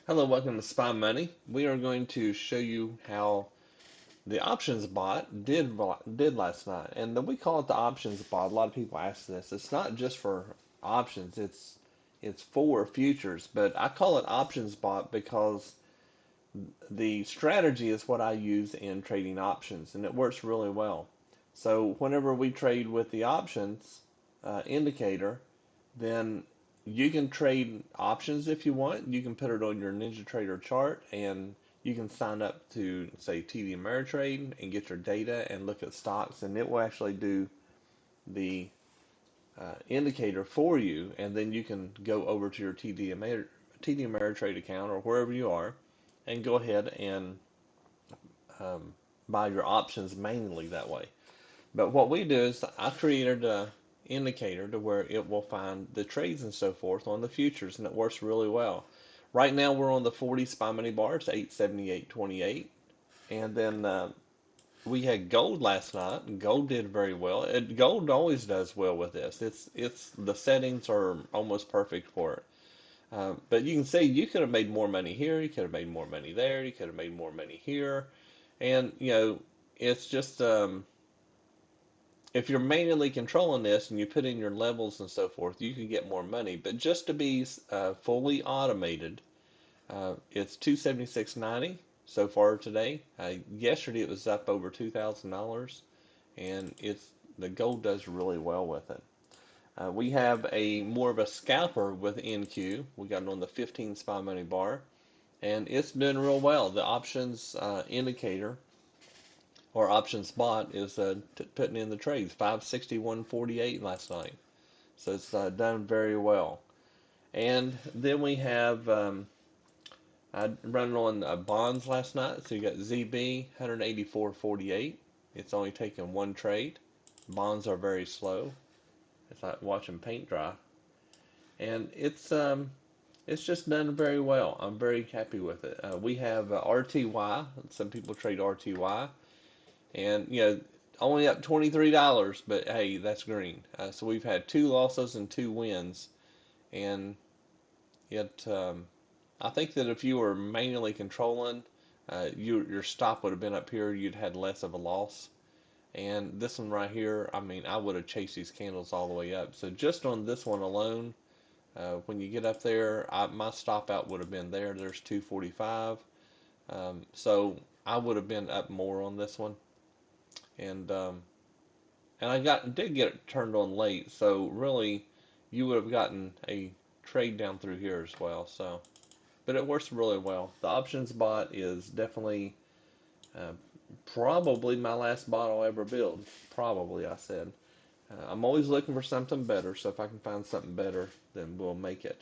Hello, welcome to Spy Money. We are going to show you how the options bot did last night, and we call it the options bot. A lot of people ask this. It's not just for options; it's for futures. But I call it options bot because the strategy is what I use in trading options, and it works really well. So whenever we trade with the options indicator, then you can trade options if you want. You can put it on your NinjaTrader chart, and you can sign up to, say, TD Ameritrade and get your data and look at stocks, and it will actually do the indicator for you. And then you can go over to your TD Ameritrade account or wherever you are and go ahead and um, buy your options manually that way. But what we do is I created a indicator to where it will find the trades and so forth on the futures, and it works really well. Right now we're on the 40 SPY mini bar. It's 878.28, and then we had gold last night, and gold did very well. Gold always does well with this. It's the settings are almost perfect for it. But you can see you could have made more money here. You could have made more money there. You could have made more money here, and it's just if you're manually controlling this and you put in your levels and so forth, you can get more money. But just to be fully automated, it's 276.90 so far today. Yesterday it was up over $2,000, and the gold does really well with it. We have a more of a scalper with NQ. We got it on the 15 SPY money bar, and it's doing real well. The options indicator or options bot is putting in the trades 561.48 last night. So it's done very well. And then we have I run on bonds last night. So you got ZB 184.48. It's only taken one trade. Bonds are very slow. It's like watching paint dry, and it's just done very well. I'm very happy with it. We have RTY. Some people trade RTY, and only up $23, but hey, that's green. So we've had two losses and two wins, and it. I think that if you were manually controlling, your stop would have been up here. You'd had less of a loss. And this one right here, I mean, I would have chased these candles all the way up. So just on this one alone, when you get up there, my stop out would have been there. There's 245. So I would have been up more on this one, and I did get it turned on late. So really, you would have gotten a trade down through here as well. So, but it works really well. The options bot is definitely uh, probably my last bot I'll ever build. Probably, I said. I'm always looking for something better, so if I can find something better, then we'll make it.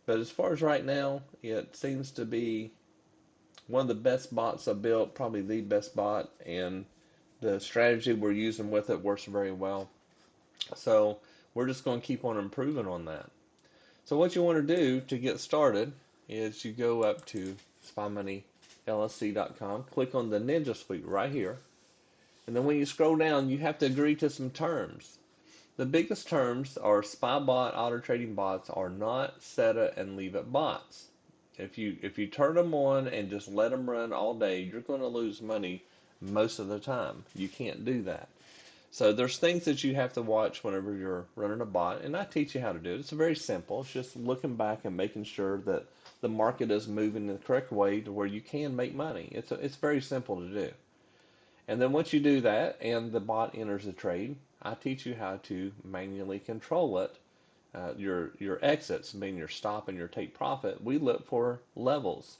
But as far as right now, it seems to be one of the best bots I built, probably the best bot, and the strategy we're using with it works very well. So we're just going to keep on improving on that. So what you want to do to get started is you go up to spymoneyLSC.com, click on the Ninja Suite right here, and then when you scroll down, you have to agree to some terms. The biggest terms are spy bot auto trading bots are not set it and leave it bots. If you turn them on and just let them run all day, you're going to lose money most of the time. You can't do that. So there's things that you have to watch whenever you're running a bot, and I teach you how to do it. It's very simple. It's just looking back and making sure that the market is moving in the correct way to where you can make money. It's very simple to do. And then once you do that and the bot enters a trade, I teach you how to manually control it. Your exits, meaning your stop and your take profit, we look for levels.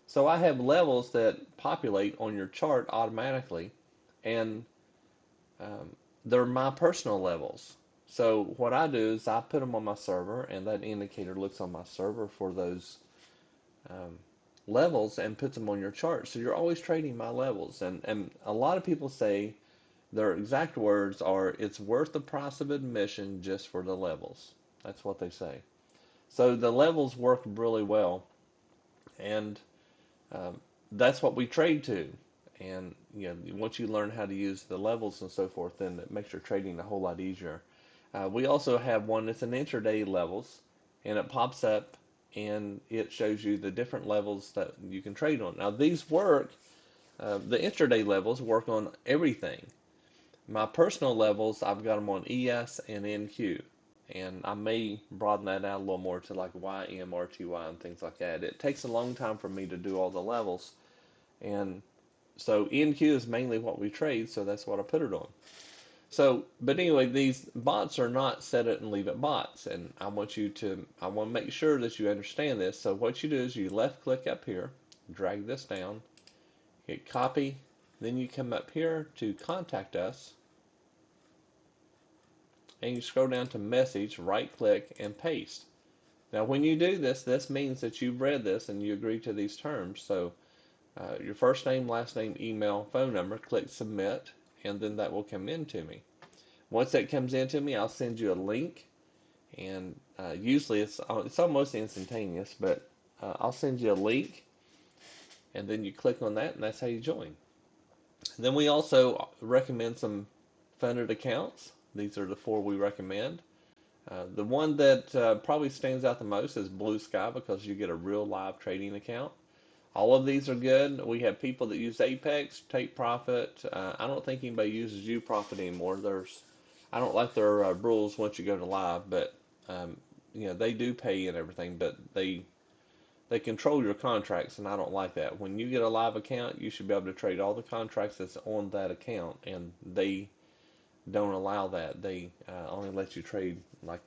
So I have levels that populate on your chart automatically, and um, they're my personal levels. So what I do is I put them on my server, and that indicator looks on my server for those um, levels and puts them on your chart. So you're always trading my levels. And a lot of people say their exact words are, it's worth the price of admission just for the levels. That's what they say. So the levels work really well. And um, that's what we trade to. And once you learn how to use the levels and so forth, then it makes your trading a whole lot easier. We also have one that's an intraday levels, and it pops up and it shows you the different levels that you can trade on. Now these work, the intraday levels work on everything. My personal levels, I've got them on ES and NQ. And I may broaden that out a little more to like YM, RTY, and things like that. It takes a long time for me to do all the levels. And so NQ is mainly what we trade, so that's what I put it on. So, but anyway, these bots are not set it and leave it bots. And I want to make sure that you understand this. So what you do is you left click up here, drag this down, hit copy, then you come up here to contact us, and you scroll down to message, right click, and paste. Now when you do this, this means that you've read this and you agree to these terms. So your first name, last name, email, phone number, click submit, and then that will come into me. Once that comes into me, I'll send you a link, and usually it's almost instantaneous, but I'll send you a link, and then you click on that, and that's how you join. And then we also recommend some funded accounts. These are the 4 we recommend. The one that probably stands out the most is BluSky, because you get a real live trading account. All of these are good. We have people that use Apex, Take Profit. I don't think anybody uses UProfit anymore. I don't like their rules once you go to live, but they do pay and everything, but they control your contracts, and I don't like that. When you get a live account, you should be able to trade all the contracts that's on that account, and they don't allow that. They only let you trade like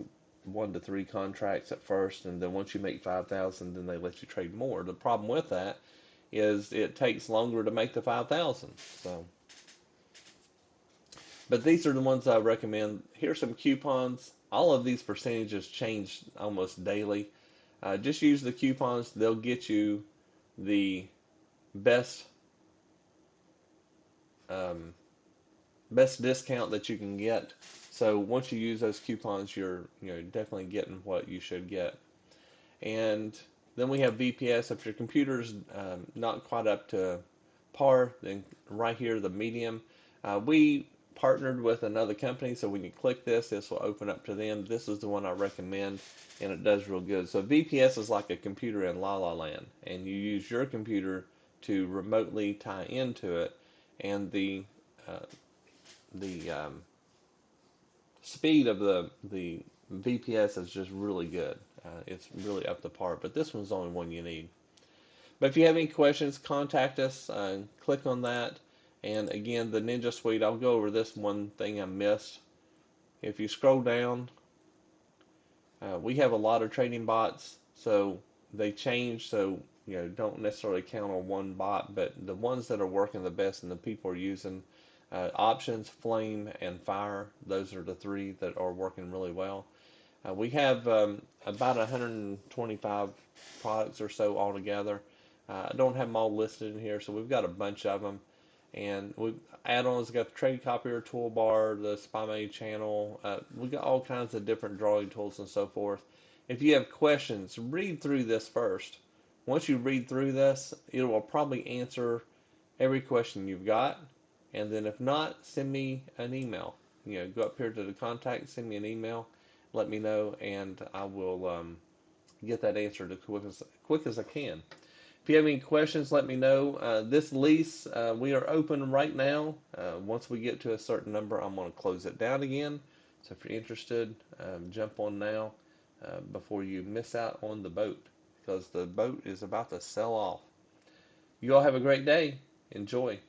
1 to 3 contracts at first, and then once you make 5,000, then they let you trade more. The problem with that is it takes longer to make the 5,000. So, but these are the ones I recommend. Here's some coupons. All of these percentages change almost daily. Just use the coupons. They'll get you the best um, best discount that you can get. So once you use those coupons, you're definitely getting what you should get. And then we have VPS. If your computer's not quite up to par, then right here, the medium. We partnered with another company, so when you click this, this will open up to them. This is the one I recommend, and it does real good. So VPS is like a computer in La La Land, and you use your computer to remotely tie into it, and the speed of the VPS is just really good. It's really up to par, but this one's the only one you need. But if you have any questions, contact us. Click on that. And again, the Ninja Suite, I'll go over this one thing I missed. If you scroll down, we have a lot of trading bots, so they change. So don't necessarily count on one bot, but the ones that are working the best and the people are using, options, flame, and fire. Those are the 3 that are working really well. We have about 125 products or so altogether. I don't have them all listed in here, so we've got a bunch of them. And we add-ons, got the trade copier toolbar, the spy money channel. We got all kinds of different drawing tools and so forth. If you have questions, read through this first. Once you read through this, it will probably answer every question you've got. And then if not, send me an email. Go up here to the contact, send me an email, let me know, and I will get that answered as quick as I can. If you have any questions, let me know. This lease, we are open right now. Once we get to a certain number, I'm going to close it down again. So if you're interested, jump on now before you miss out on the boat, because the boat is about to sell off. You all have a great day. Enjoy.